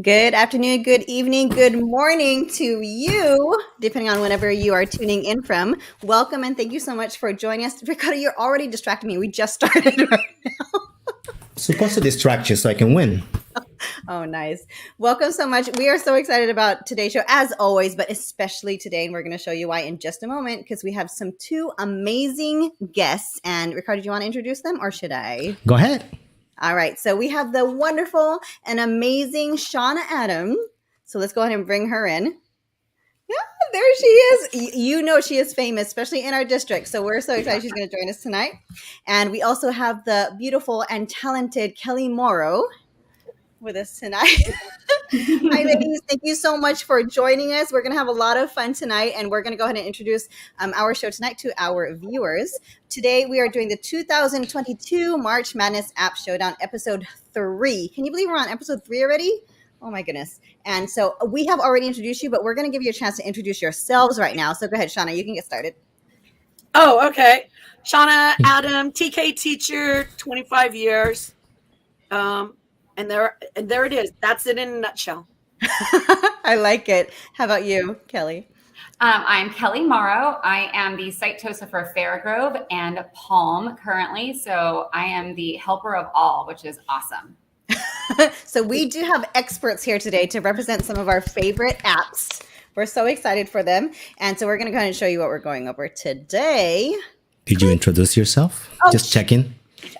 Good afternoon, good evening, good morning to you, depending on whenever you are tuning in from. Welcome and thank you so much for joining us. Ricardo, you're already distracting me. We just started right now. Supposed to distract you so I can win. Oh, nice. Welcome so much. We are so excited about today's show, as always, but especially today. And we're going to show you why in just a moment, because we have two amazing guests. And Ricardo, do you want to introduce them or should I? Go ahead. All right. So we have the wonderful and amazing Shawna Adam. So let's go ahead and bring her in. Yeah, there she is. You know she is famous, especially in our district. So we're so excited she's going to join us tonight. And we also have the beautiful and talented Kelly Morrow with us tonight. Hi, ladies. Thank you so much for joining us. We're going to have a lot of fun tonight, and we're going to go ahead and introduce our show tonight to our viewers. Today, we are doing the 2022 March Madness App Showdown, episode 3. Can you believe we're on episode 3 already? Oh, my goodness. And so we have already introduced you, but we're going to give you a chance to introduce yourselves right now. So go ahead, Shawna. You can get started. Oh, okay. Shawna Adam, TK teacher, 25 years. And there it is. That's it in a nutshell. I like it. How about you, Kelly? I'm Kelly Morrow. I am the site TOSA for Fairgrove and Palm currently. So I am the helper of all, which is awesome. So we do have experts here today to represent some of our favorite apps. We're so excited for them. And so we're going to go ahead and show you what we're going over today. Did you introduce yourself? Oh, just checking.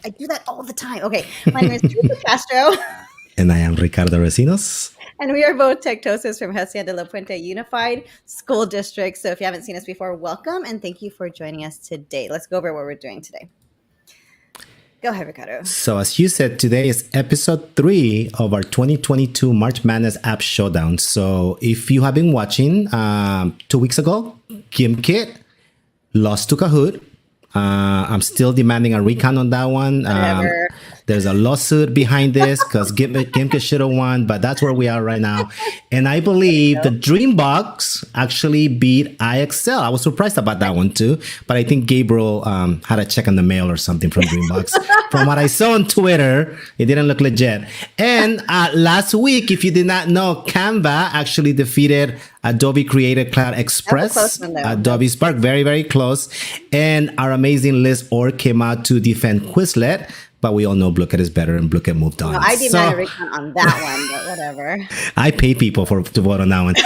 I do that all the time. Okay. My name is Teresa Castro. And I am Ricardo Recinos. And we are both TechTosas from Hacienda La Puente Unified School District. So if you haven't seen us before, welcome and thank you for joining us today. Let's go over what we're doing today. Go ahead, Ricardo. So as you said, today is episode 3 of our 2022 March Madness App Showdown. So if you have been watching, 2 weeks ago, Gimkit lost to Kahoot. I'm still demanding a recount on that one. There's a lawsuit behind this because Gimkit should have won, but that's where we are right now. And I believe the Dreambox actually beat iXL. I was surprised about that one too, but I think Gabriel had a check in the mail or something from Dreambox. From what I saw on Twitter, it didn't look legit. And last week, if you did not know, CANVA actually defeated Adobe Creative Cloud Express, Adobe Spark, very, very close. And our amazing Liz Orr came out to defend Quizlet, but we all know Blooket is better and Blooket moved on. No, I demand a recount on that one, but whatever. I pay people to vote on that one.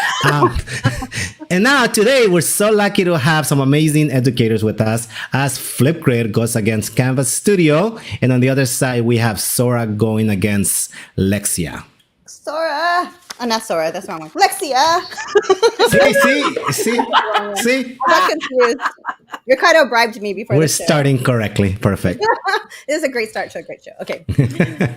And now today, we're so lucky to have some amazing educators with us as Flipgrid goes against CANVA Studio. And on the other side, we have SORA going against Lexia. SORA. Oh, not SORA. That's the wrong one. Lexia. See? I'm not confused. Ricardo bribed me before We're the show. Starting correctly. Perfect. This is a great start to a great show. Okay.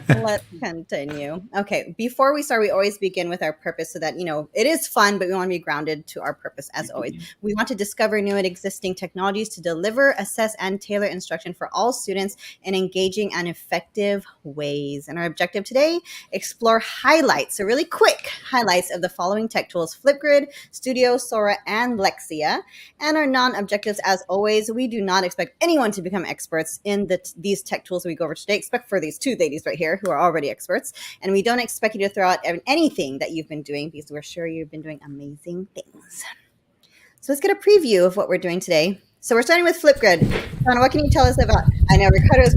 Let's continue. Okay. Before we start, we always begin with our purpose so that, it is fun, but we want to be grounded to our purpose as always. We want to discover new and existing technologies to deliver, assess, and tailor instruction for all students in engaging and effective ways. And our objective today, explore highlights. So really quick highlights of the following tech tools: Flipgrid, Studio, SORA, and Lexia. And our non-objectives, as always, we do not expect anyone to become experts in these tech tools we go over today, except for these two ladies right here who are already experts. And we don't expect you to throw out anything that you've been doing because we're sure you've been doing amazing things. So let's get a preview of what we're doing today. So we're starting with Flipgrid. Shawna, what can you tell us about? I know Ricardo's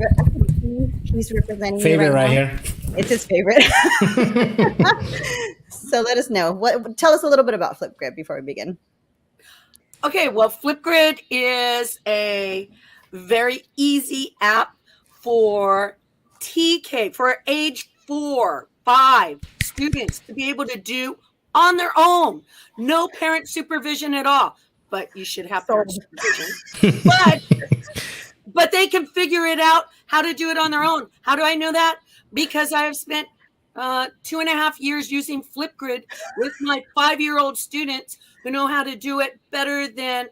he's representing favorite right now. Here. It's his favorite. So let us know. Tell us a little bit about Flipgrid before we begin. Okay, well, Flipgrid is a very easy app for TK, for age 4, 5 students to be able to do on their own. No parent supervision at all. But you should have parent supervision. But they can figure it out how to do it on their own. How do I know that? Because I have spent 2.5 years using Flipgrid with my 5-year-old students who know how to do it better than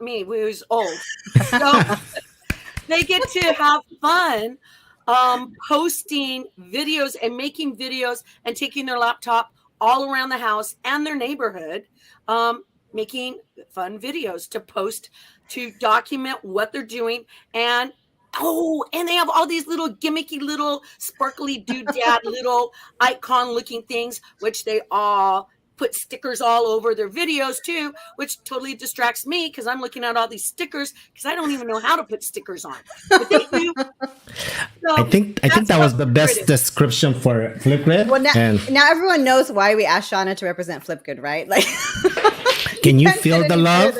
me, who's old. So they get to have fun posting videos and making videos and taking their laptop all around the house and their neighborhood, making fun videos to post to document what they're doing. And they have all these little gimmicky little sparkly doodad little icon looking things, which they all put stickers all over their videos too, which totally distracts me because I'm looking at all these stickers because I don't even know how to put stickers on. But they do. So I think that was the best description for Flipgrid. Well, now everyone knows why we asked Shawna to represent Flipgrid, right? Like, can you feel the love?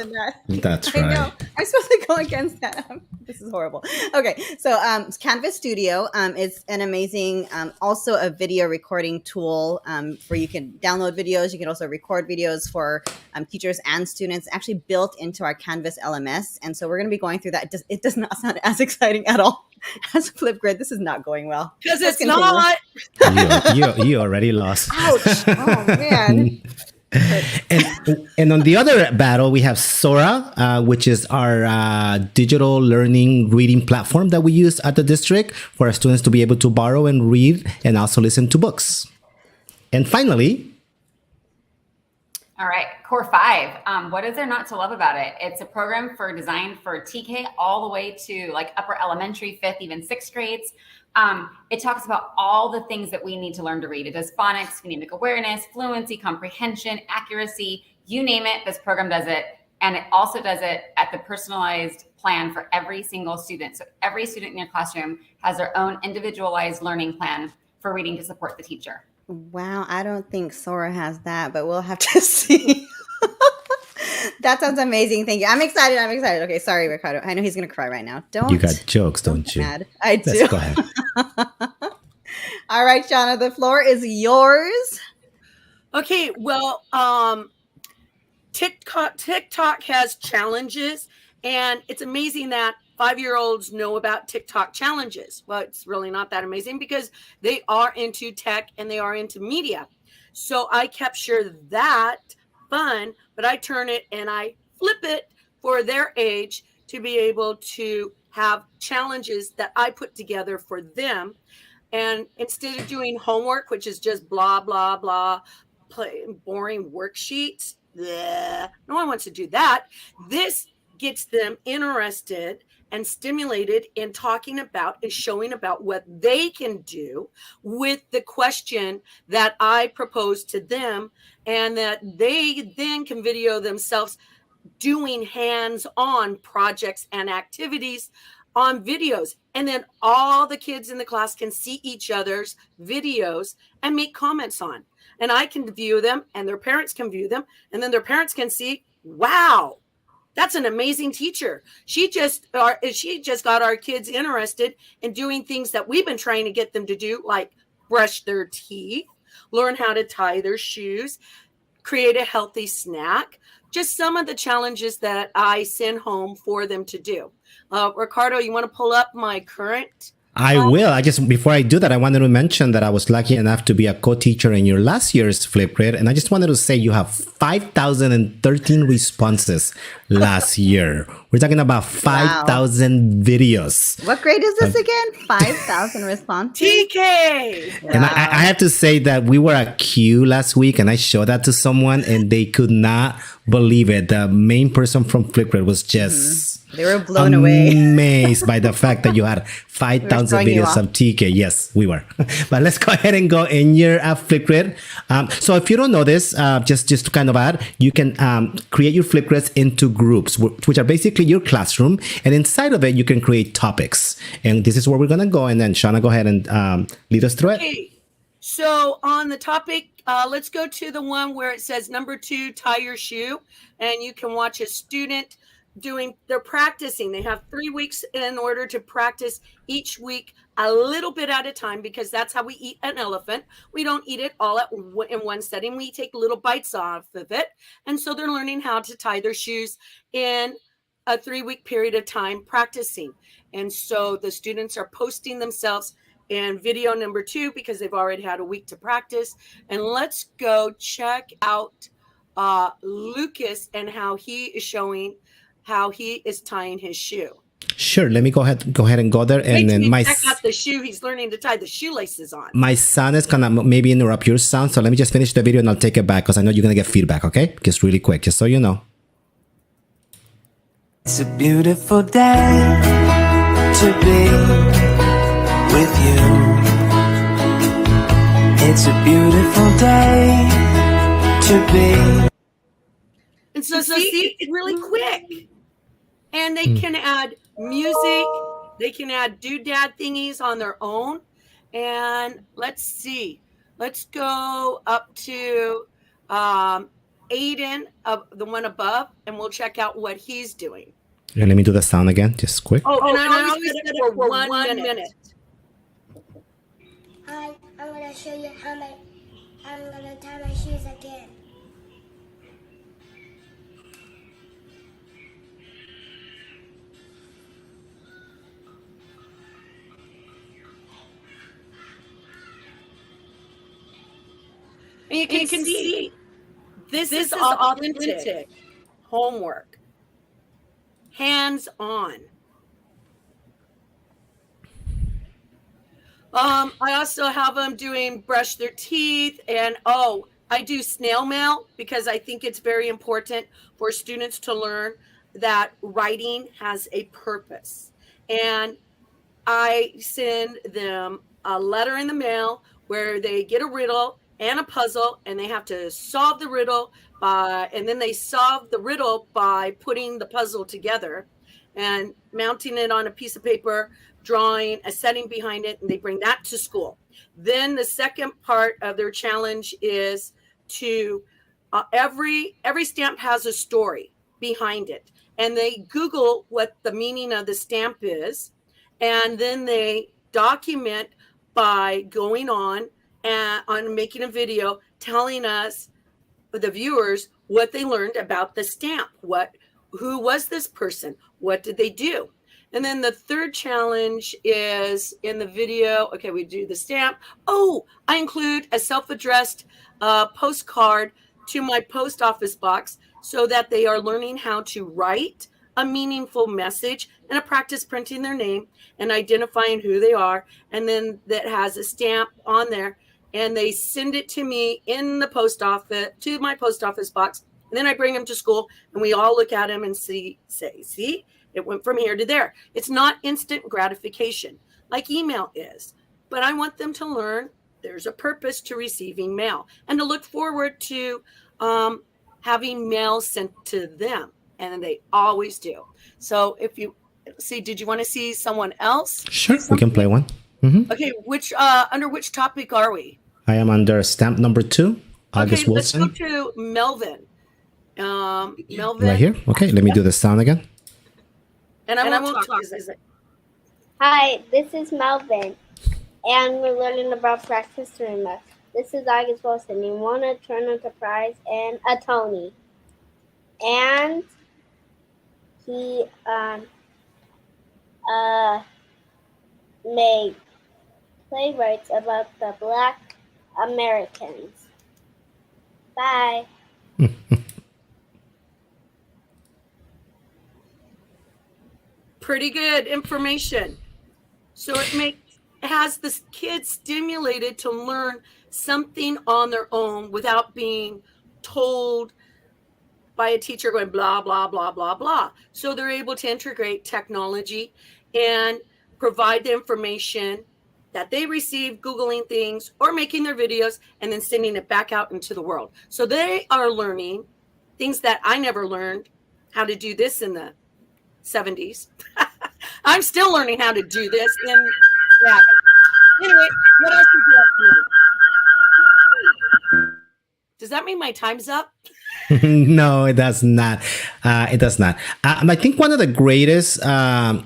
That's right. I know. I'm supposed to go against that. This is horrible. Okay, so Canvas Studio is an amazing, also a video recording tool where you can download videos. You can also record videos for teachers and students, actually built into our Canvas LMS. And so we're going to be going through that. It does not sound as exciting at all as Flipgrid. This is not going well. Because it's not. You already lost. Ouch. Oh, man. And on the other battle, we have SORA, which is our digital learning reading platform that we use at the district for our students to be able to borrow and read and also listen to books. And finally, all right, Core5. What is there not to love about it? It's a program designed for TK all the way to like upper elementary, 5th, even 6th grades. It talks about all the things that we need to learn to read. It does phonics, phonemic awareness, fluency, comprehension, accuracy, you name it, this program does it. And it also does it at the personalized plan for every single student. So every student in your classroom has their own individualized learning plan for reading to support the teacher. Wow, I don't think SORA has that, but we'll have to see. That sounds amazing. Thank you. I'm excited. Okay, sorry, Ricardo. I know he's going to cry right now. You got jokes, don't you? Mad. I do. Let's go ahead. All right, Shawna, the floor is yours. Okay, well, TikTok has challenges, and it's amazing that 5-year-olds know about TikTok challenges. Well, it's really not that amazing because they are into tech and they are into media. So I capture that fun, but I turn it and I flip it for their age to be able to have challenges that I put together for them. And instead of doing homework, which is just blah, blah, blah, boring worksheets, bleh, no one wants to do that. This gets them interested and stimulated in talking about and showing about what they can do with the question that I propose to them, and that they then can video themselves doing hands-on projects and activities on videos. And then all the kids in the class can see each other's videos and make comments on. And I can view them and their parents can view them. And then their parents can see, wow, that's an amazing teacher. She just got our kids interested in doing things that we've been trying to get them to do, like brush their teeth, learn how to tie their shoes, create a healthy snack. Just some of the challenges that I send home for them to do. Ricardo, you want to pull up my current? I will. Before I do that, I wanted to mention that I was lucky enough to be a co-teacher in your last year's Flipgrid. And I just wanted to say you have 5,013 responses last year. We're talking about 5,000 videos. What grade is this again? 5,000 responses? TK! Wow. And I have to say that we were at Q last week and I showed that to someone and they could not believe it. The main person from Flipgrid was just... They were blown away. Amazed by the fact that you had 5,000 videos of TK. Yes, we were. But let's go ahead and go in your Flipgrid. So if you don't know this, just to kind of add, you can create your Flipgrids into groups, which are basically your classroom. And inside of it, you can create topics. And this is where we're going to go. And then Shawna, go ahead and lead us through it. Okay. So on the topic, let's go to the one where it says number 2, tie your shoe. And you can watch a student they're practicing. They have 3 weeks in order to practice each week a little bit at a time, because that's how we eat an elephant. We don't eat it all in one setting. We take little bites off of it. And so they're learning how to tie their shoes in a 3-week period of time practicing. And so the students are posting themselves in video number 2 because they've already had a week to practice. And let's go check out Lucas and how he is showing how he is tying his shoe. Sure. Let me go ahead and go there. And then check out the shoe. He's learning to tie the shoelaces on. My son is gonna maybe interrupt your sound, so let me just finish the video and I'll take it back because I know you're gonna get feedback. Okay, just really quick, just so you know. It's a beautiful day to be with you. It's a beautiful day to be. And so see, it's really quick. And they can add music. They can add doodad thingies on their own. And let's see. Let's go up to Aiden, the one above, and we'll check out what he's doing. Yeah, let me do the sound again, just quick. Oh, and I always set it for 1 minute. Hi, I'm going to show you how I'm going to tie my shoes again. And you can see this is authentic homework, hands-on. I also have them doing brush their teeth, and I do snail mail because I think it's very important for students to learn that writing has a purpose. And I send them a letter in the mail where they get a riddle and a puzzle, and they have to solve the riddle and then they solve the riddle by putting the puzzle together and mounting it on a piece of paper, drawing a setting behind it, and they bring that to school. Then the second part of their challenge is to every stamp has a story behind it, and they Google what the meaning of the stamp is, and then they document by going on making a video telling us, the viewers, what they learned about the stamp. Who was this person? What did they do? And then the third challenge is in the video. Okay, we do the stamp. I include a self-addressed postcard to my post office box so that they are learning how to write a meaningful message and a practice printing their name and identifying who they are. And then that has a stamp on there. And they send it to me in the post office, to my post office box. And then I bring them to school and we all look at them and say, see, it went from here to there. It's not instant gratification like email is, but I want them to learn there's a purpose to receiving mail and to look forward to having mail sent to them. And they always do. So if you see, did you want to see someone else? Sure, we can play one. Mm-hmm. Okay, under which topic are we? I am under stamp number 2, August Wilson. Let's go to Melvin. Melvin. Right here. Okay, let me do the sound again. And I won't talk. Hi, this is Melvin, and we're learning about Black History Month. This is August Wilson. You won a Turner Prize and a Tony. And he made playwrights about the Black Americans. Bye. Pretty good information. So it has this kid stimulated to learn something on their own without being told by a teacher going blah, blah, blah, blah, blah. So they're able to integrate technology and provide the information that they receive, Googling things or making their videos and then sending it back out into the world. So they are learning things that I never learned how to do this in the 70s. I'm still learning how to do this. Anyway, what else did you have to know? Does that mean my time's up? No, it does not. It does not. I think one of the greatest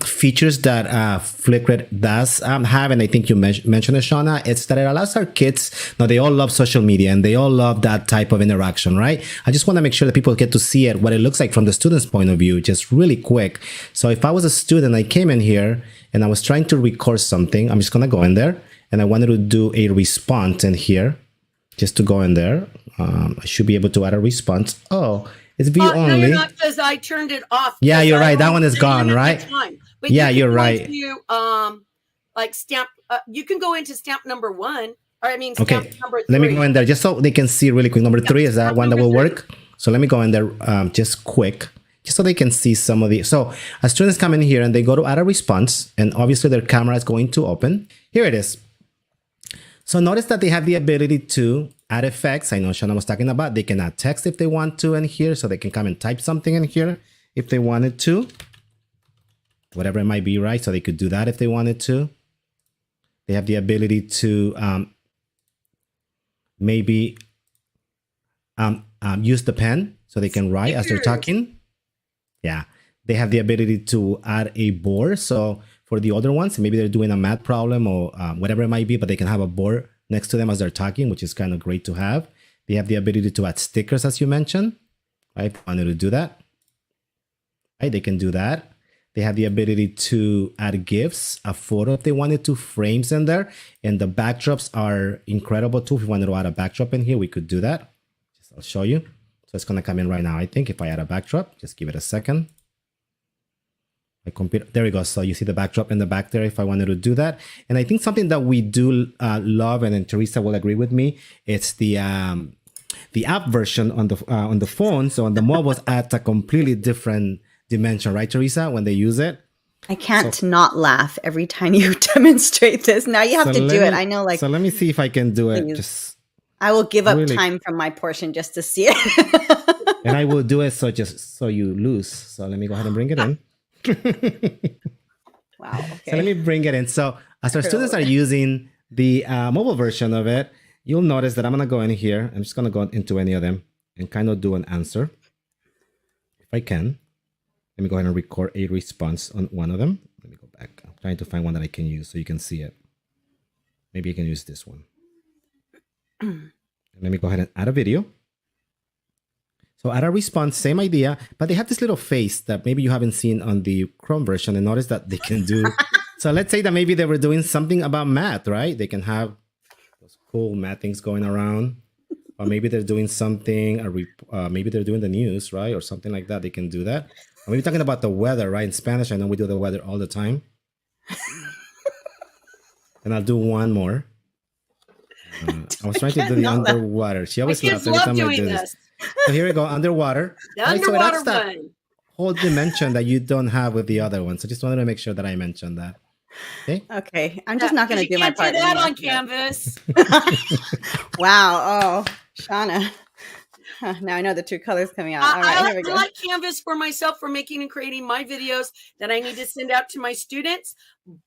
features that Flipgrid does have, and I think you mentioned it, Shawna, it's that it allows our kids. Now, they all love social media and they all love that type of interaction, right? I just want to make sure that people get to see it, what it looks like from the student's point of view, just really quick. So if I was a student, I came in here and I was trying to record something, I'm just going to go in there and I wanted to do a response in here. Just to go in there, I should be able to add a response. Oh, it's view only. No, you're not, because I turned it off. Yeah, you're right. That one is gone, right? But yeah, you're right. Like stamp. You can go into stamp number 1, or I mean, okay. stamp number 3. Let me go in there just so they can see really quick. Number 3 is that one that will work. So let me go in there just quick, just so they can see some of the. So as students come in here and they go to add a response, and obviously their camera is going to open. Here it is. So notice that they have the ability to add effects. I know Shawna was talking about, they can add text if they want to in here, so they can come and type something in here if they wanted to. Whatever it might be, right? So they could do that if they wanted to. They have the ability to maybe use the pen so they can write as they're talking. Yeah. They have the ability to add a board. So for the other ones, maybe they're doing a math problem or whatever it might be, but they can have a board next to them as they're talking, which is kind of great to have. They have the ability to add stickers, as you mentioned. Right? If I wanted to do that, right? They can do that. They have the ability to add GIFs, a photo if they wanted to, frames in there. And the backdrops are incredible too. If you wanted to add a backdrop in here, we could do that. I'll show you. So it's going to come in right now, I think, if I add a backdrop. Just give it a second. My computer, there we go. So you see the backdrop in the back there if I wanted to do that. And I think something that we do love, and then Teresa will agree with me, it's the app version on the phone. So on the mobiles at a completely different dimension, right, Teresa, when they use it? I can't not laugh every time you demonstrate this. Now you have to do it. I know, like. So let me see if I can do it. Please. Just I will give up time from my portion just to see it. And I will do it so you lose. So let me go ahead and bring it in. Wow. Okay. So let me bring it in. So as our students are using the mobile version of it, you'll notice that I'm going to go in here. I'm just going to go into any of them and kind of do an answer. If I can. Let me go ahead and record a response on one of them. Let me go back. I'm trying to find one that I can use so you can see it. Maybe I can use this one. Let me go ahead and add a video. So add a response, same idea, but they have this little face that maybe you haven't seen on the Chrome version, and notice that they can do. So let's say that maybe they were doing something about math, right? They can have those cool math things going around, or maybe they're doing something, maybe they're doing the news, right? Or something like that. They can do that. Or maybe talking about the weather, right? In Spanish, I know we do the weather all the time. And I'll do one more. I was trying to do the underwater. She always laughs every time I do this. So here we go, underwater. The underwater so that's one. Whole dimension that you don't have with the other one. So just wanted to make sure that I mentioned that. Okay. Okay. I'm just not going to do my part. You can't do that on Canvas. Wow. Oh, Shawna. Now I know the true colors coming out. All right, here we go. I like Canvas for myself for making and creating my videos that I need to send out to my students.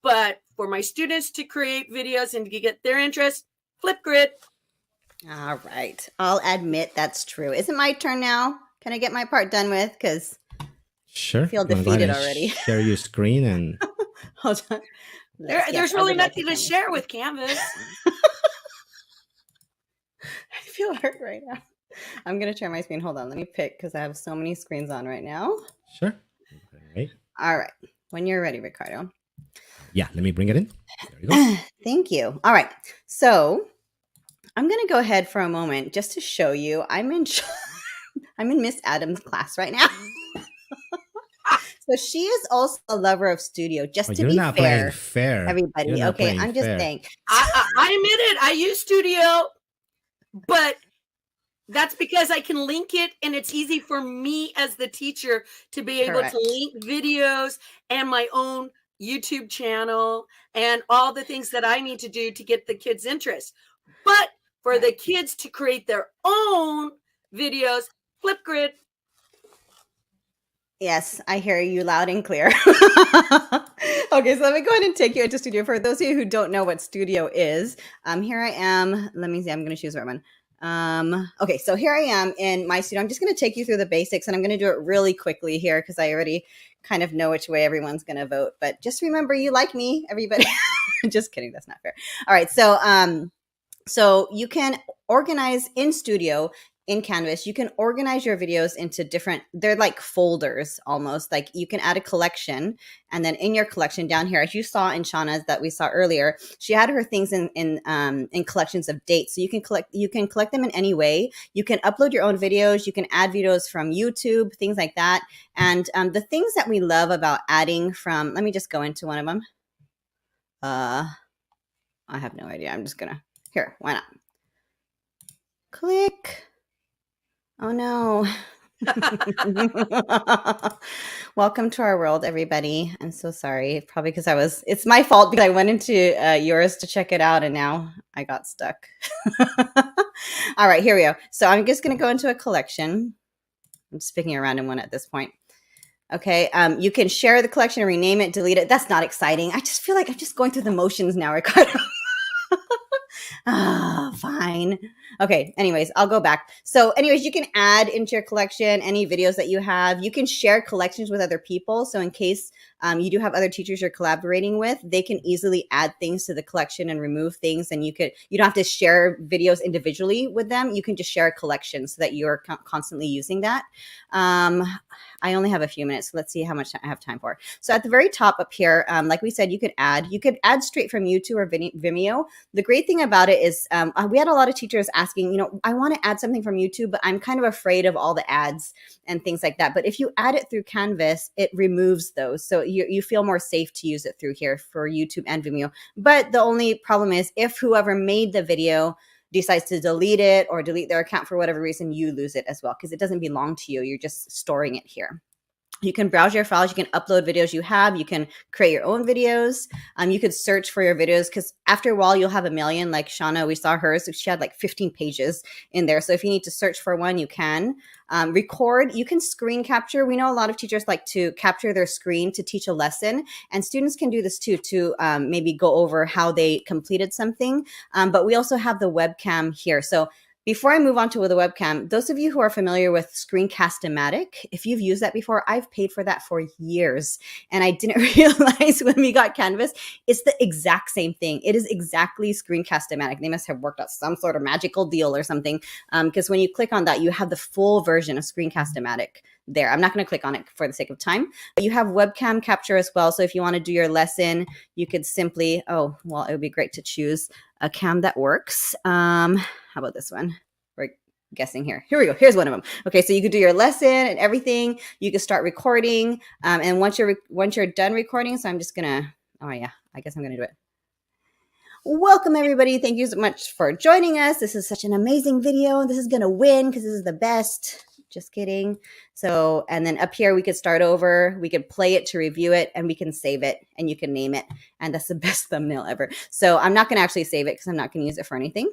But for my students to create videos and to get their interest, Flipgrid. All right. I'll admit that's true. Is it my turn now? Can I get my part done with? Because sure. I feel defeated already. Share your screen and hold on. There's really nothing to share with Canvas. I feel hurt right now. I'm going to share my screen. Hold on. Let me pick because I have so many screens on right now. Sure. All right. When you're ready, Ricardo. Yeah, let me bring it in. There you go. Thank you. All right. So I'm going to go ahead for a moment just to show you. I'm in Miss Adam's class right now. So she is also a lover of studio, just to be fair. Everybody. Okay, I'm just saying. I admit it. I use Studio, but that's because I can link it, and it's easy for me as the teacher to be able to link videos and my own YouTube channel and all the things that I need to do to get the kids' interest. But for the kids to create their own videos, Flipgrid. Yes, I hear you loud and clear. Okay, so let me go ahead and take you into Studio. For those of you who don't know what Studio is, here I am. Let me see. I'm going to choose the right one. Okay, so here I am in my studio. I'm just going to take you through the basics, and I'm going to do it really quickly here because I already kind of know which way everyone's going to vote. But just remember, you like me, everybody. Just kidding. That's not fair. All right. So you can organize in Studio in Canvas. You can organize your videos into different, they're like folders almost. Like you can add a collection, and then in your collection down here, as you saw in Shawna's that we saw earlier, she had her things in collections of dates. So you can collect them in any way. You can upload your own videos. You can add videos from YouTube, things like that. And the things that we love about adding from, let me just go into one of them. I have no idea. I'm just gonna, here, why not? Click. Oh no. Welcome to our world, everybody. I'm so sorry. Probably because it's my fault because I went into yours to check it out and now I got stuck. All right, here we go. So I'm just going to go into a collection. I'm just picking a random one at this point. Okay, you can share the collection and rename it, delete it. That's not exciting. I just feel like I'm just going through the motions now, Ricardo. Fine. Okay. Anyways, I'll go back. So anyways, you can add into your collection any videos that you have. You can share collections with other people. So in case you do have other teachers you're collaborating with, they can easily add things to the collection and remove things. And you don't have to share videos individually with them. You can just share a collection so that you're constantly using that. I only have a few minutes, so let's see how much I have time for. So at the very top up here, like we said, you could add straight from YouTube or Vimeo. The great thing about it is we had a lot of teachers asking, I want to add something from YouTube, but I'm kind of afraid of all the ads and things like that. But if you add it through Canvas, it removes those. So you feel more safe to use it through here for YouTube and Vimeo. But the only problem is if whoever made the video decides to delete it or delete their account for whatever reason, you lose it as well because it doesn't belong to you. You're just storing it here. You can browse your files. You can upload videos you have. You can create your own videos. You could search for your videos because after a while, you'll have a million. Like Shawna, we saw hers. She had like 15 pages in there. So if you need to search for one, you can. Record. You can screen capture. We know a lot of teachers like to capture their screen to teach a lesson. And students can do this too, to maybe go over how they completed something. But we also have the webcam here. So before I move on to the webcam, those of you who are familiar with Screencast-O-Matic, if you've used that before, I've paid for that for years. And I didn't realize when we got Canvas, it's the exact same thing. It is exactly Screencast-O-Matic. They must have worked out some sort of magical deal or something. Because when you click on that, you have the full version of Screencast-O-Matic there. I'm not going to click on it for the sake of time. But you have webcam capture as well. So if you want to do your lesson, you could simply, it would be great to choose a cam that works. How about this one? We're guessing here. Here we go. Here's one of them. Okay, so you could do your lesson and everything. You could start recording. And once you're done recording, so I'm just gonna, I guess I'm gonna do it. Welcome everybody. Thank you so much for joining us. This is such an amazing video. This is gonna win because this is the best. Just kidding. So, and then up here, we could start over. We could play it to review it and we can save it and you can name it. And that's the best thumbnail ever. So I'm not going to actually save it because I'm not going to use it for anything.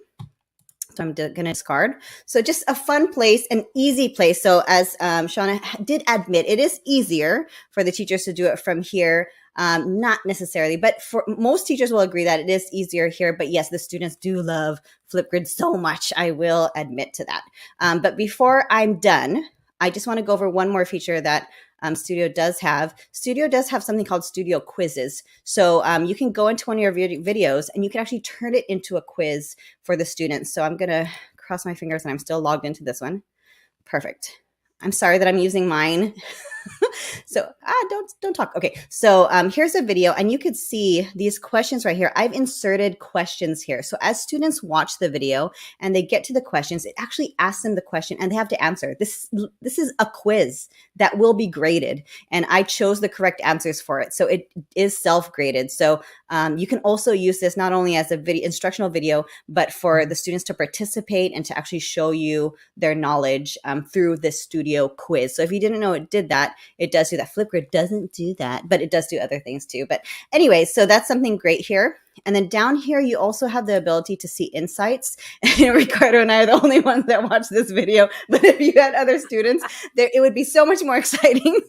So I'm going to discard. So just a fun place, an easy place. So as Shawna did admit, it is easier for the teachers to do it from here. Not necessarily, but for most teachers will agree that it is easier here. But yes, the students do love Flipgrid so much. I will admit to that. But before I'm done, I just want to go over one more feature that Studio does have. Studio does have something called Studio Quizzes. So you can go into one of your videos and you can actually turn it into a quiz for the students. So I'm going to cross my fingers and I'm still logged into this one. Perfect. I'm sorry that I'm using mine. So don't talk. Okay, so here's a video and you could see these questions right here. I've inserted questions here. So as students watch the video and they get to the questions, it actually asks them the question and they have to answer. This is a quiz that will be graded and I chose the correct answers for it. So it is self-graded. So you can also use this not only as a instructional video, but for the students to participate and to actually show you their knowledge through this Studio quiz. So if you didn't know it did that, it does do that. Flipgrid doesn't do that, but it does do other things too. But anyway, so that's something great here. And then down here, you also have the ability to see insights. And Ricardo and I are the only ones that watch this video. But if you had other students, it would be so much more exciting.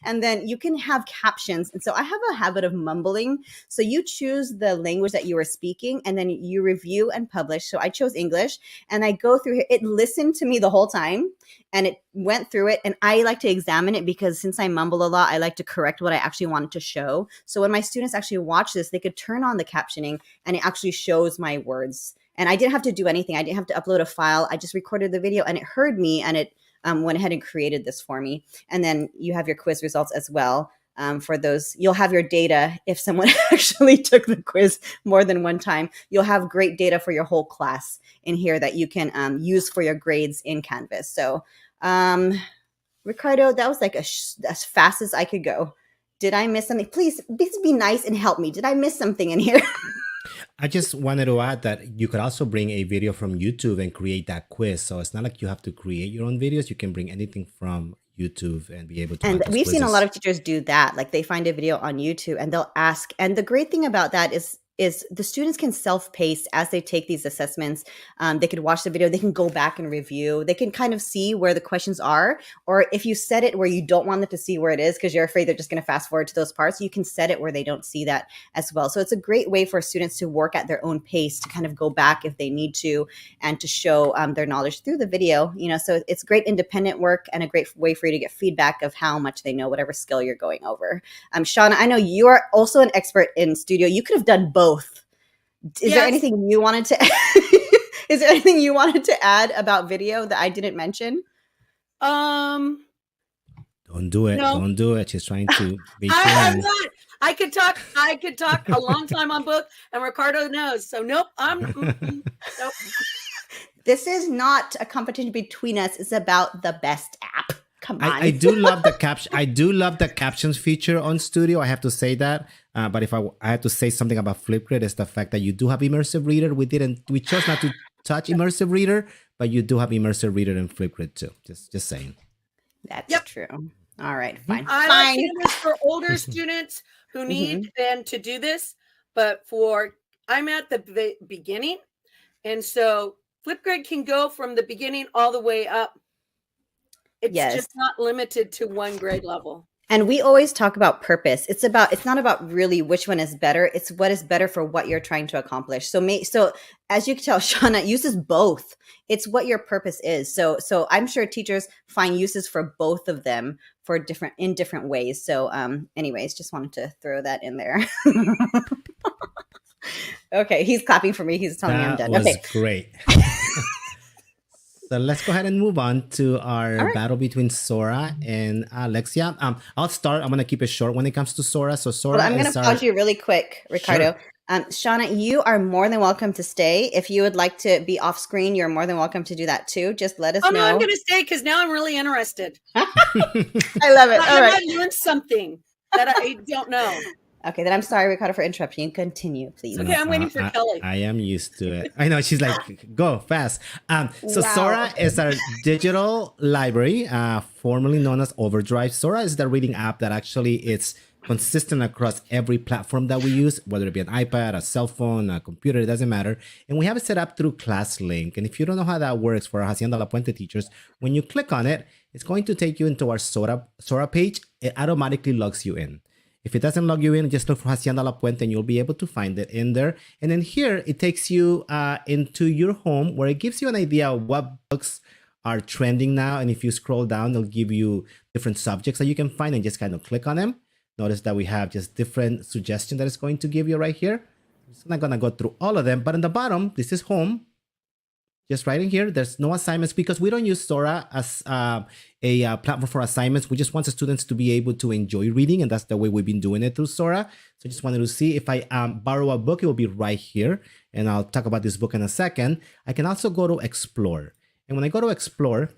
And then you can have captions. And so I have a habit of mumbling. So you choose the language that you are speaking, and then you review and publish. So I chose English, and I go through it. It listened to me the whole time, and it went through it. And I like to examine it because since I mumble a lot, I like to correct what I actually wanted to show. So when my students actually watch this, they could turn on the captioning, and it actually shows my words. And I didn't have to do anything. I didn't have to upload a file. I just recorded the video, and it heard me, and it went ahead and created this for me. And then you have your quiz results as well. For those, you'll have your data. If someone actually took the quiz more than one time, you'll have great data for your whole class in here that you can use for your grades in Canvas. So, Ricardo, that was like as fast as I could go. Did I miss something? Please be nice and help me. Did I miss something in here? I just wanted to add that you could also bring a video from YouTube and create that quiz. So it's not like you have to create your own videos. You can bring anything from YouTube and be able to. And we've seen a lot of teachers do that. Like they find a video on YouTube and they'll ask. And the great thing about that is the students can self-pace as they take these assessments. They could watch the video. They can go back and review. They can kind of see where the questions are. Or if you set it where you don't want them to see where it is because you're afraid they're just going to fast forward to those parts, you can set it where they don't see that as well. So it's a great way for students to work at their own pace, to kind of go back if they need to, and to show their knowledge through the video. You know, so it's great independent work and a great way for you to get feedback of how much they know, whatever skill you're going over. Shawna, I know you are also an expert in studio. You could have done both. Is there anything you wanted to is there anything you wanted to add about video that I didn't mention? Don't do it. No. Don't do it. She's trying to be I'm not. I could talk a long time on book, and Ricardo knows. So nope. Nope. This is not a competition between us. It's about the best app. Come on. I do love the caption. I do love the captions feature on Studio. I have to say that. But if I had to say something about Flipgrid, it's the fact that you do have immersive reader. We chose not to touch immersive reader, but you do have immersive reader in Flipgrid too. Just saying. That's true. All right, fine. I like Canvas for older students who need them to do this, but I'm at the beginning, and so Flipgrid can go from the beginning all the way up. It's just not limited to one grade level. And we always talk about purpose. It's not about really which one is better. It's what is better for what you're trying to accomplish. So as you can tell, Shawna uses both. It's what your purpose is. So I'm sure teachers find uses for both of them in different ways. So anyways, just wanted to throw that in there. Okay, he's clapping for me. He's telling me I'm done. That was great. So let's go ahead and move on to our battle between Sora and Lexia. I'll start. I'm going to keep it short when it comes to Sora. So Sora, I'm going to pause you really quick, Ricardo. Sure. Shawna, you are more than welcome to stay. If you would like to be off screen, you're more than welcome to do that too. Just let us know. No, I'm going to stay because now I'm really interested. I love it. All right. I learned something that I don't know. Okay, then I'm sorry, Ricardo, for interrupting you. Continue, please. Okay, I'm waiting for Kelly. I am used to it. I know, she's like, go fast. So Sora is our digital library, formerly known as OverDrive. Sora is the reading app that actually it's consistent across every platform that we use, whether it be an iPad, a cell phone, a computer, it doesn't matter. And we have it set up through ClassLink. And if you don't know how that works for our Hacienda La Puente teachers, when you click on it, it's going to take you into our Sora page. It automatically logs you in. If it doesn't log you in, just look for Hacienda La Puente and you'll be able to find it in there. And then here, it takes you into your home where it gives you an idea of what books are trending now. And if you scroll down, they'll give you different subjects that you can find and just kind of click on them. Notice that we have just different suggestions that it's going to give you right here. I'm not going to go through all of them, but in the bottom, this is home. Just right in here, there's no assignments because we don't use Sora as a platform for assignments. We just want the students to be able to enjoy reading, and that's the way we've been doing it through Sora. So just wanted to see if I borrow a book, it will be right here. And I'll talk about this book in a second. I can also go to Explore. And when I go to Explore,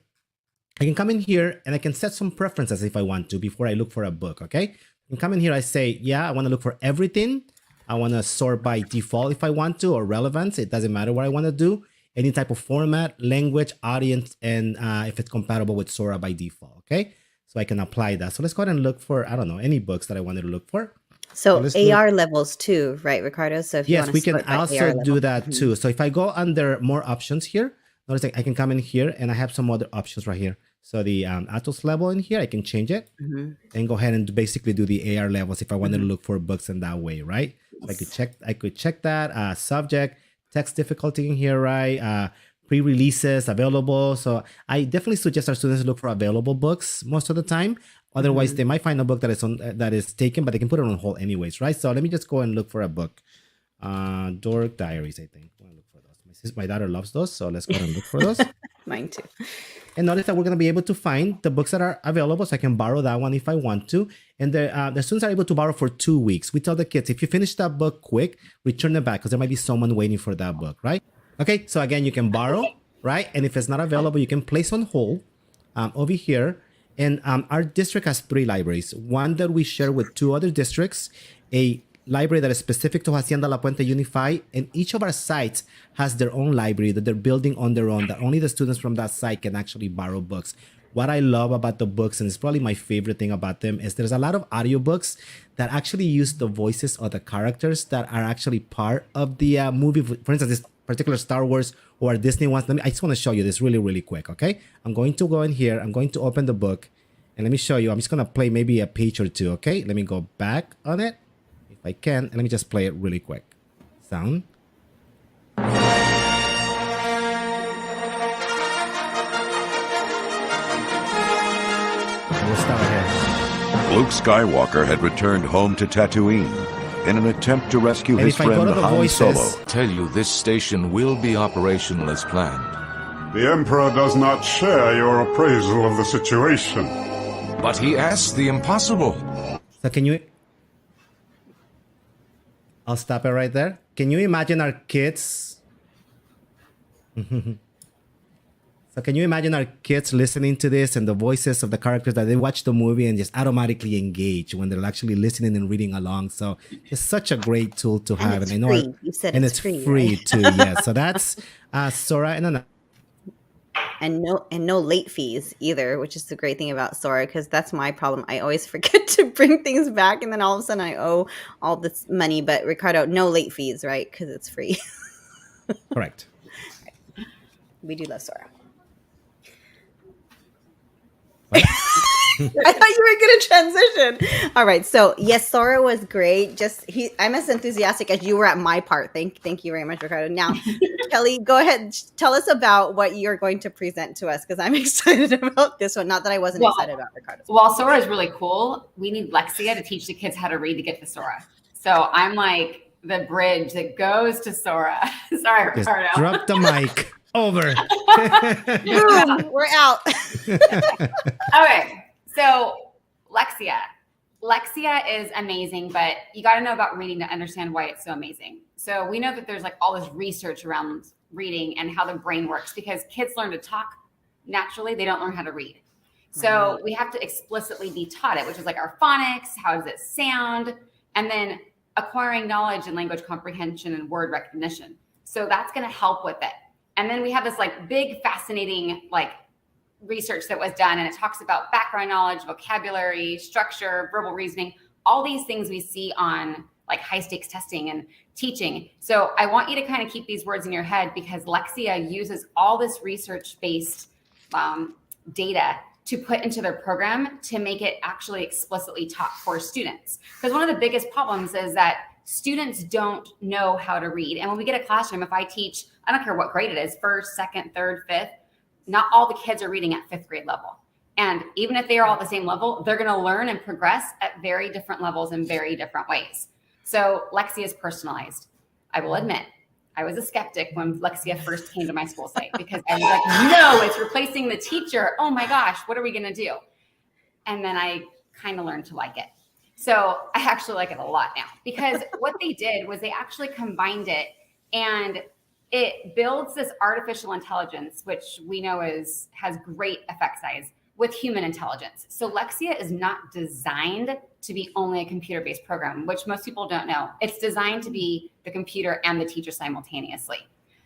I can come in here and I can set some preferences if I want to before I look for a book, okay? I can come in here, I say, yeah, I want to look for everything. I want to sort by default if I want to, or relevance. It doesn't matter what I want to do. Any type of format, language, audience, and if it's compatible with Sora by default, okay? So I can apply that. So let's go ahead and look for, I don't know, any books that I wanted to look for. So let's AR levels too, right, Ricardo? So if you Yes, want to we can split by also AR do level. that too. So if I go under more options here, notice I can come in here and I have some other options right here. So the Atos level in here, I can change it and go ahead and basically do the AR levels if I wanted to look for books in that way, right? So I could check that subject, text difficulty in here, right? Pre-releases available. So I definitely suggest our students look for available books most of the time. Otherwise, they might find a book that is that is taken, but they can put it on hold anyways, right? So let me just go and look for a book. Dork Diaries, I think. I'm gonna look for those. My daughter loves those, so let's go and look for those. Mine too. And notice that we're going to be able to find the books that are available, so I can borrow that one if I want to. And the students are able to borrow for 2 weeks. We tell the kids, if you finish that book quick, return it back because there might be someone waiting for that book, right? Okay, so again, you can borrow, right? And if it's not available, you can place on hold over here. And our district has 3 libraries. One that we share with 2 other districts, a library that is specific to Hacienda La Puente Unified, and each of our sites has their own library that they're building on their own, that only the students from that site can actually borrow books. What I love about the books, and it's probably my favorite thing about them, is there's a lot of audiobooks that actually use the voices of the characters that are actually part of the movie. For instance, this particular Star Wars or Disney ones. I just want to show you this really, really quick, okay? I'm going to go in here. I'm going to open the book, and let me show you. I'm just going to play maybe a page or two, okay? Let me go back on it. I can, and let me just play it really quick. Sound. We'll start here. Luke Skywalker had returned home to Tatooine in an attempt to rescue his friend Han Solo. Tell you this station will be operational as planned. The Emperor does not share your appraisal of the situation. But he asked the impossible. So can you... I'll stop it right there. Can you imagine our kids? So can you imagine our kids listening to this and the voices of the characters that they watch the movie and just automatically engage when they're actually listening and reading along? So it's such a great tool to have. And I know free. You said it's free, right? too. Yeah. So that's SORA in a and no late fees either, which is the great thing about SORA, because that's my problem. I always forget to bring things back, and then all of a sudden I owe all this money. But Ricardo, no late fees, right? Because it's free. Correct. We do love SORA. I thought you were going to transition. All right. So yes, Sora was great. I'm as enthusiastic as you were at my part. Thank you very much, Ricardo. Now, Kelly, go ahead. Tell us about what you're going to present to us, because I'm excited about this one. Not that I wasn't excited about Ricardo's. While Sora is really cool, we need Lexia to teach the kids how to read to get to Sora. So I'm like the bridge that goes to Sora. Sorry, Just Ricardo. drop the mic. Over. Boom, we're out. Okay. So Lexia is amazing, but you got to know about reading to understand why it's so amazing. So we know that there's like all this research around reading and how the brain works, because kids learn to talk naturally. They don't learn how to read. So we have to explicitly be taught it, which is like our phonics, how does it sound, and then acquiring knowledge and language comprehension and word recognition. So that's going to help with it. And then we have this like big, fascinating like research that was done, and it talks about background knowledge, vocabulary, structure, verbal reasoning, all these things we see on like high stakes testing and teaching. So I want you to kind of keep these words in your head, because Lexia uses all this research-based data to put into their program to make it actually explicitly taught for students. Because one of the biggest problems is that students don't know how to read. And when we get a classroom, if I teach, I don't care what grade it is, first, second, third, fifth, not all the kids are reading at fifth grade level. And even if they are all at the same level, they're going to learn and progress at very different levels in very different ways. So Lexia is personalized. I will admit, I was a skeptic when Lexia first came to my school site, because I was like, no, it's replacing the teacher. Oh my gosh, what are we going to do? And then I kind of learned to like it. So I actually like it a lot now, because what they did was they actually combined it, and it builds this artificial intelligence, which we know has great effect size, with human intelligence. So Lexia is not designed to be only a computer-based program, which most people don't know. It's designed to be the computer and the teacher simultaneously.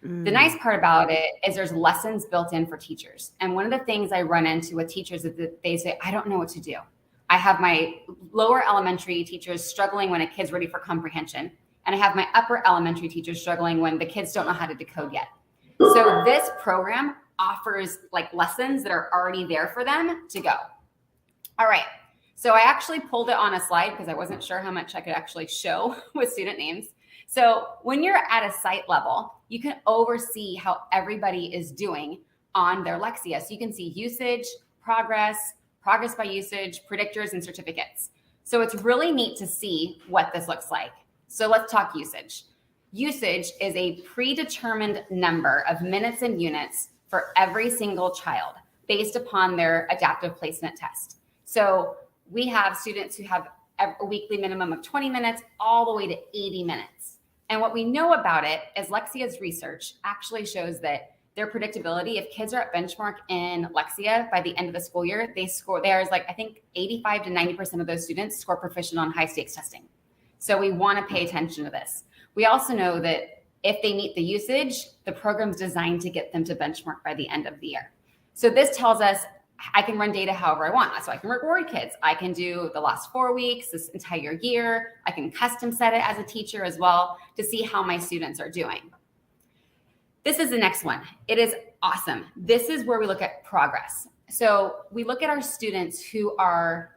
The nice part about it is there's lessons built in for teachers. And one of the things I run into with teachers is that they say, I don't know what to do. I have my lower elementary teachers struggling when a kid's ready for comprehension. And I have my upper elementary teachers struggling when the kids don't know how to decode yet. So this program offers like lessons that are already there for them to go. All right. So I actually pulled it on a slide because I wasn't sure how much I could actually show with student names. So when you're at a site level, you can oversee how everybody is doing on their Lexia. So you can see usage, progress by usage, predictors, and certificates. So it's really neat to see what this looks like. So let's talk usage. Usage is a predetermined number of minutes and units for every single child based upon their adaptive placement test. So we have students who have a weekly minimum of 20 minutes all the way to 80 minutes. And what we know about it is Lexia's research actually shows that their predictability, if kids are at benchmark in Lexia by the end of the school year, there's like, I think 85 to 90% of those students score proficient on high stakes testing. So we want to pay attention to this. We also know that if they meet the usage, the program's designed to get them to benchmark by the end of the year. So this tells us I can run data however I want. So I can reward kids. I can do the last 4 weeks, this entire year. I can custom set it as a teacher as well to see how my students are doing. This is the next one. It is awesome. This is where we look at progress. So we look at our students who are,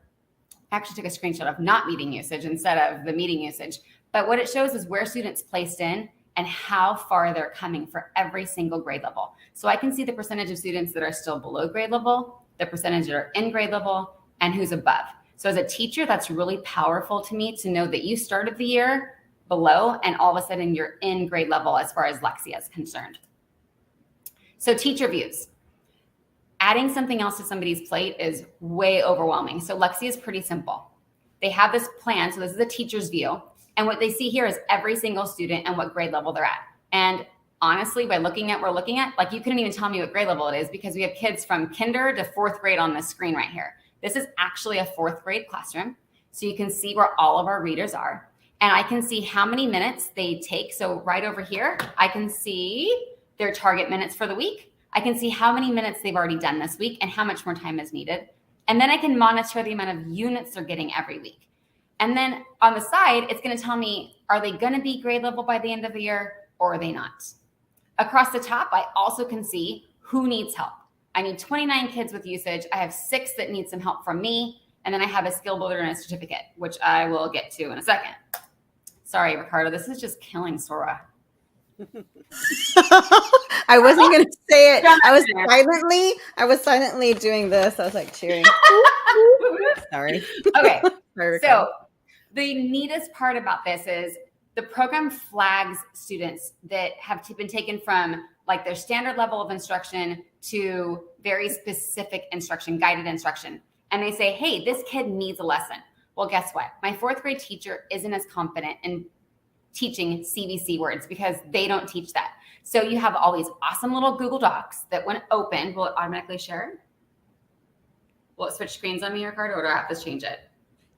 I actually took a screenshot of not meeting usage instead of the meeting usage. But what it shows is where students placed in and how far they're coming for every single grade level. So I can see the percentage of students that are still below grade level, the percentage that are in grade level, and who's above. So as a teacher, that's really powerful to me to know that you started the year below and all of a sudden you're in grade level as far as Lexia is concerned. So teacher views. Adding something else to somebody's plate is way overwhelming. So Lexia is pretty simple. They have this plan. So this is a teacher's view. And what they see here is every single student and what grade level they're at. And honestly, by looking at what we're looking at, like you couldn't even tell me what grade level it is because we have kids from kinder to 4th grade on this screen right here. This is actually a 4th grade classroom. So you can see where all of our readers are. And I can see how many minutes they take. So right over here, I can see their target minutes for the week. I can see how many minutes they've already done this week and how much more time is needed. And then I can monitor the amount of units they're getting every week. And then on the side, it's going to tell me, are they going to be grade level by the end of the year or are they not? Across the top, I also can see who needs help. I need 29 kids with usage. I have 6 that need some help from me. And then I have a skill builder and a certificate, which I will get to in a second. Sorry, Ricardo, this is just killing Sora. I wasn't going to say it. I was silently doing this. I was like cheering. Sorry. Okay. Sorry, so the neatest part about this is the program flags students that have been taken from like their standard level of instruction to very specific instruction, guided instruction. And they say, hey, this kid needs a lesson. Well, guess what? My 4th grade teacher isn't as confident in teaching CVC words because they don't teach that. So you have all these awesome little Google Docs that when opened, will it automatically share? Will it switch screens on me, Ricardo, or do I have to change it?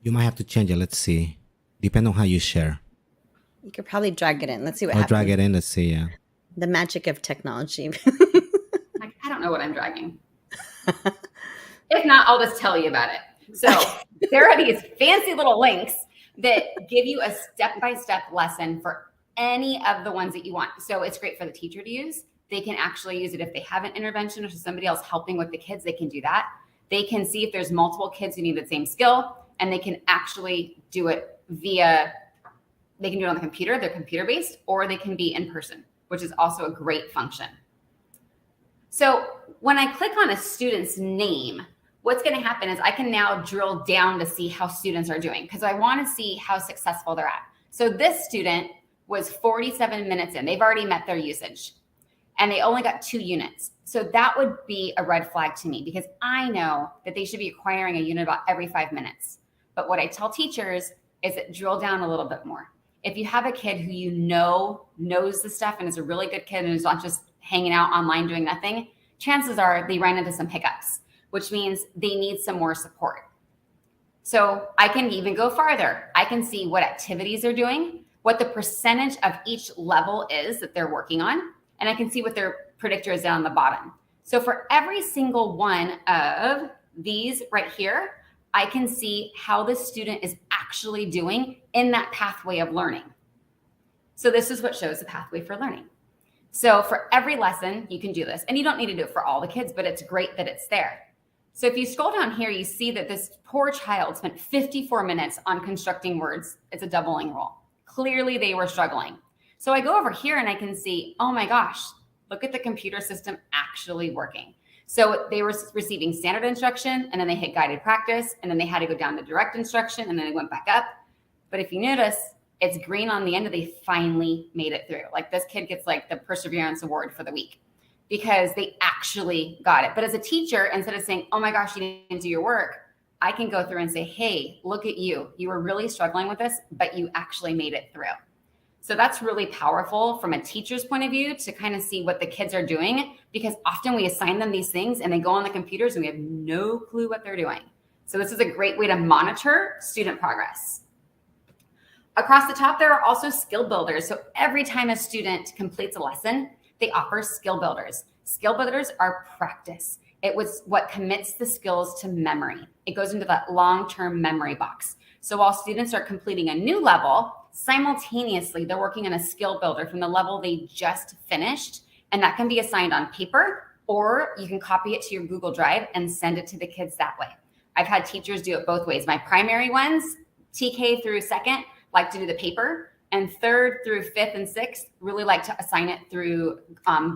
You might have to change it. Let's see. Depend on how you share. You could probably drag it in. Let's see what I'll happens. drag it in. Let's see. Yeah. The magic of technology. Like, I don't know what I'm dragging. If not, I'll just tell you about it. So there are these fancy little links that give you a step-by-step lesson for any of the ones that you want. So it's great for the teacher to use. They can actually use it if they have an intervention or somebody else helping with the kids, they can do that. They can see if there's multiple kids who need the same skill, and they can actually do it they can do it on the computer, they're computer-based, or they can be in person, which is also a great function. So when I click on a student's name, what's going to happen is I can now drill down to see how students are doing because I want to see how successful they're at. So this student was 47 minutes in. They've already met their usage and they only got 2 units. So that would be a red flag to me because I know that they should be acquiring a unit about every 5 minutes. But what I tell teachers is that drill down a little bit more. If you have a kid who you know knows the stuff and is a really good kid and is not just hanging out online doing nothing, chances are they ran into some hiccups, which means they need some more support. So I can even go farther. I can see what activities they're doing, what the percentage of each level is that they're working on, and I can see what their predictor is down the bottom. So for every single one of these right here, I can see how the student is actually doing in that pathway of learning. So this is what shows the pathway for learning. So for every lesson, you can do this. And you don't need to do it for all the kids, but it's great that it's there. So if you scroll down here, you see that this poor child spent 54 minutes on constructing words. It's a doubling rule. Clearly they were struggling. So I go over here and I can see, oh my gosh, look at the computer system actually working. So they were receiving standard instruction, and then they hit guided practice, and then they had to go down to direct instruction, and then they went back up. But if you notice, it's green on the end, and they finally made it through. Like this kid gets like the Perseverance Award for the week because they actually got it. But as a teacher, instead of saying, oh my gosh, you didn't do your work, I can go through and say, hey, look at you. You were really struggling with this, but you actually made it through. So that's really powerful from a teacher's point of view to kind of see what the kids are doing, because often we assign them these things and they go on the computers and we have no clue what they're doing. So this is a great way to monitor student progress. Across the top, there are also skill builders. So every time a student completes a lesson, they offer skill builders. Skill builders are practice. It was what commits the skills to memory. It goes into that long-term memory box. So while students are completing a new level, simultaneously, they're working on a skill builder from the level they just finished. And that can be assigned on paper, or you can copy it to your Google Drive and send it to the kids that way. I've had teachers do it both ways. My primary ones, TK through second, like to do the paper, and third through fifth and sixth really like to assign it through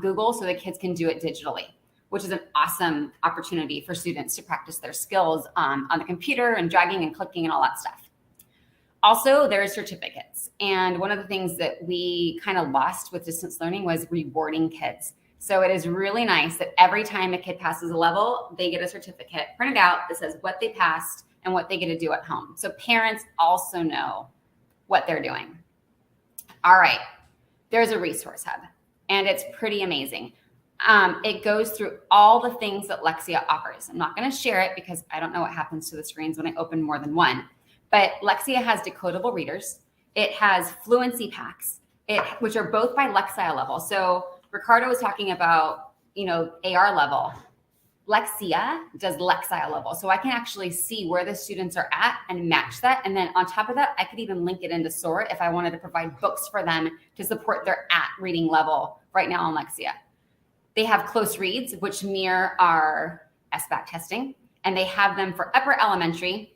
Google so the kids can do it digitally, which is an awesome opportunity for students to practice their skills on the computer and dragging and clicking and all that stuff. Also, there are certificates. And one of the things that we kind of lost with distance learning was rewarding kids. So it is really nice that every time a kid passes a level, they get a certificate printed out that says what they passed and what they get to do at home. So parents also know what they're doing. All right, there's a resource hub, and it's pretty amazing. It goes through all the things that Lexia offers. I'm not going to share it because I don't know what happens to the screens when I open more than one. But Lexia has decodable readers. It has fluency packs, which are both by Lexia level. So Ricardo was talking about, AR level. Lexia does Lexia level. So I can actually see where the students are at and match that. And then on top of that, I could even link it into SORA if I wanted to provide books for them to support their reading level right now on Lexia. They have close reads, which mirror our SBAC testing. And they have them for upper elementary,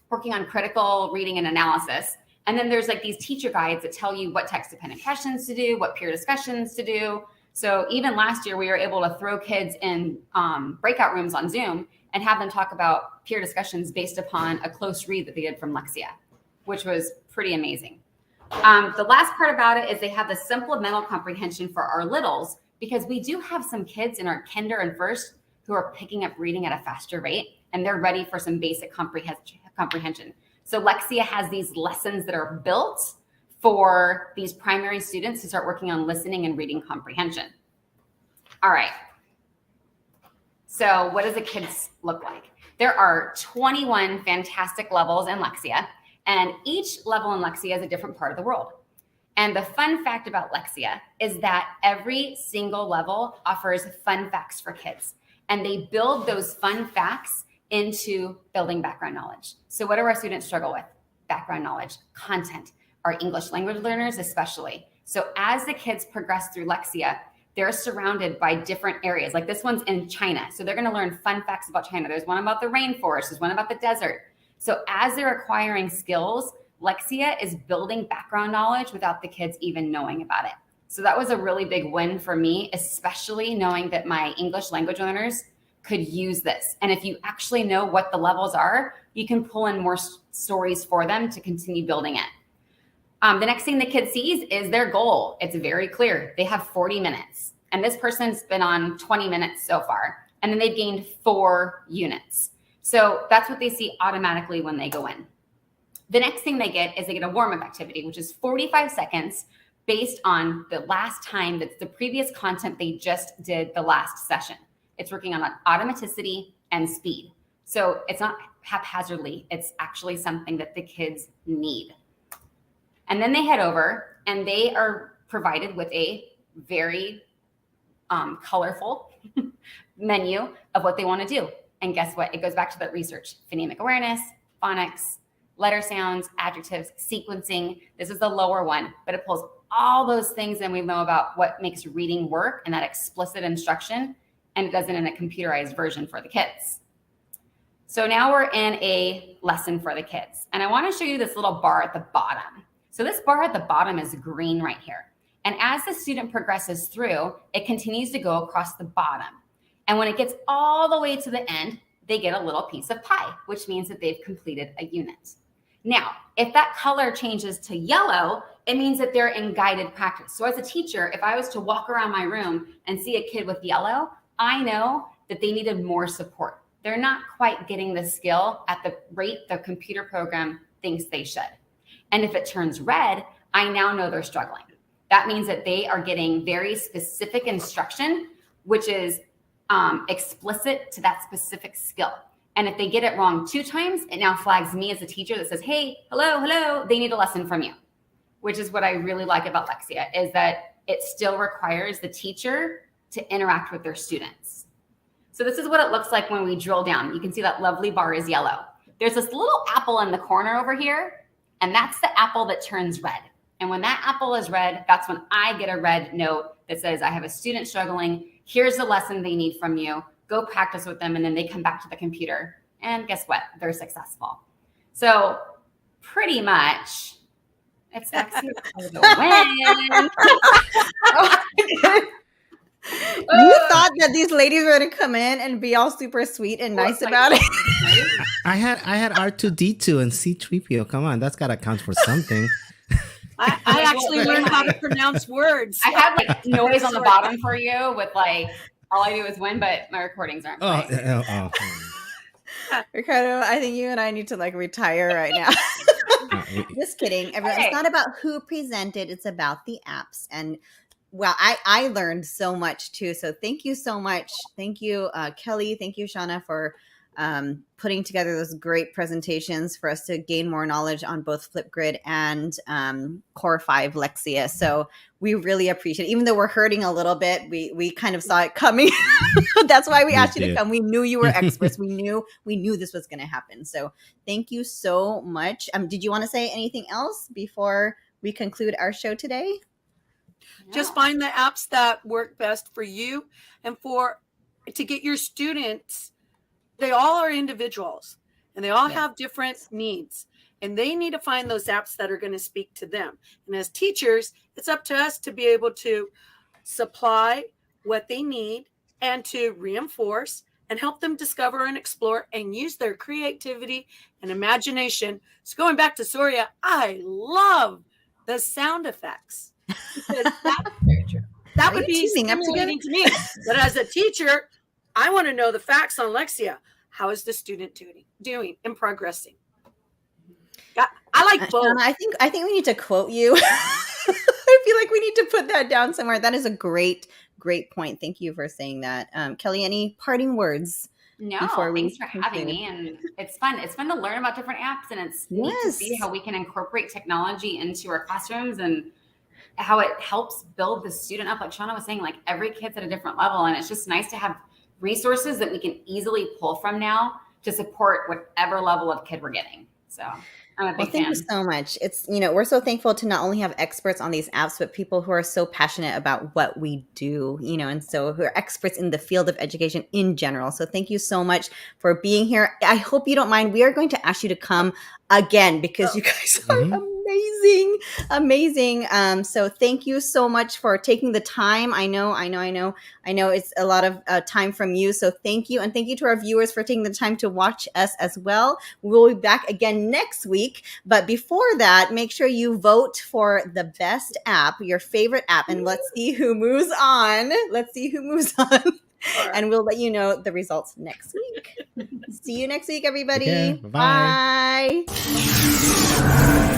working on critical reading and analysis. And then there's like these teacher guides that tell you what text-dependent questions to do, what peer discussions to do. So even last year, we were able to throw kids in breakout rooms on Zoom and have them talk about peer discussions based upon a close read that they did from Lexia, which was pretty amazing. The last part about it is they have the supplemental comprehension for our littles, because we do have some kids in our kinder and first who are picking up reading at a faster rate, and they're ready for some basic comprehension. So Lexia has these lessons that are built for these primary students to start working on listening and reading comprehension. All right. So what does the kids look like? There are 21 fantastic levels in Lexia, and each level in Lexia is a different part of the world. And the fun fact about Lexia is that every single level offers fun facts for kids, and they build those fun facts into building background knowledge. So what do our students struggle with? Background knowledge, content, our English language learners especially. So as the kids progress through Lexia, they're surrounded by different areas. Like this one's in China. So they're going to learn fun facts about China. There's one about the rainforest. There's one about the desert. So as they're acquiring skills, Lexia is building background knowledge without the kids even knowing about it. So that was a really big win for me, especially knowing that my English language learners could use this. And if you actually know what the levels are, you can pull in more stories for them to continue building it. The next thing the kid sees is their goal. It's very clear. They have 40 minutes. And this person's been on 20 minutes so far. And then they've gained 4 units. So that's what they see automatically when they go in. The next thing they get is they get a warm-up activity, which is 45 seconds based on the last time that's the previous content they just did the last session. It's working on automaticity and speed. So it's not haphazardly. It's actually something that the kids need. And then they head over and they are provided with a very colorful menu of what they want to do. And guess what? It goes back to that research: phonemic awareness, phonics, letter sounds, adjectives, sequencing. This is the lower one, but it pulls all those things and we know about what makes reading work and that explicit instruction, and it does it in a computerized version for the kids. So now we're in a lesson for the kids. And I want to show you this little bar at the bottom. So this bar at the bottom is green right here. And as the student progresses through, it continues to go across the bottom. And when it gets all the way to the end, they get a little piece of pie, which means that they've completed a unit. Now, if that color changes to yellow, it means that they're in guided practice. So as a teacher, if I was to walk around my room and see a kid with yellow, I know that they needed more support. They're not quite getting the skill at the rate the computer program thinks they should. And if it turns red, I now know they're struggling. That means that they are getting very specific instruction, which is explicit to that specific skill. And if they get it wrong 2 times, it now flags me as a teacher that says, hey, hello, they need a lesson from you, which is what I really like about Lexia, is that it still requires the teacher to interact with their students. So this is what it looks like when we drill down. You can see that lovely bar is yellow. There's this little apple in the corner over here, and that's the apple that turns red. And when that apple is red, that's when I get a red note that says, I have a student struggling. Here's the lesson they need from you. Go practice with them. And then they come back to the computer. And guess what? They're successful. So pretty much, it's Lexia for the win. You thought that these ladies were going to come in and be all super sweet and nice about it. I had R2D2 and C3PO. Come on, that's got to count for something. I actually learned how to pronounce words. I had like noise on the bottom for you with like, all I do is win, but my recordings aren't playing. Ricardo, I think you and I need to like retire right now. Just kidding. Everyone, It's not about who presented. It's about the apps. And well, I learned so much too. So thank you so much. Thank you, Kelly. Thank you, Shawna, for putting together those great presentations for us to gain more knowledge on both Flipgrid and Core5 Lexia. So we really appreciate it. Even though we're hurting a little bit, we kind of saw it coming. That's why we asked you to come. We knew you were experts. We knew this was going to happen. So thank you so much. Did you want to say anything else before we conclude our show today? Just find the apps that work best for you and to get your students. They all are individuals and they all have different needs, and they need to find those apps that are going to speak to them. And as teachers, it's up to us to be able to supply what they need and to reinforce and help them discover and explore and use their creativity and imagination. So going back to SORA, I love the sound effects. Because that would be stimulating to me. But as a teacher, I want to know the facts on Lexia. How is the student doing and progressing? Yeah, I like both. I think we need to quote you. I feel like we need to put that down somewhere. That is a great point. Thank you for saying that. Kelly, any parting words? No, thanks for having me. And it's fun. It's fun to learn about different apps, and it's neat to see how we can incorporate technology into our classrooms and how it helps build the student up. Like Shawna was saying, like every kid's at a different level, and it's just nice to have resources that we can easily pull from now to support whatever level of kid we're getting. So I'm a big fan. Thank you so much. It's, we're so thankful to not only have experts on these apps, but people who are so passionate about what we do, and so who are experts in the field of education in general. So thank you so much for being here. I hope you don't mind. We are going to ask you to come again because you guys are amazing. So thank you so much for taking the time. I know it's a lot of time from you. So thank you. And thank you to our viewers for taking the time to watch us as well. We'll be back again next week. But before that, make sure you vote for the best app, your favorite app, and let's see who moves on. And we'll let you know the results next week. See you next week, everybody. Bye. Bye.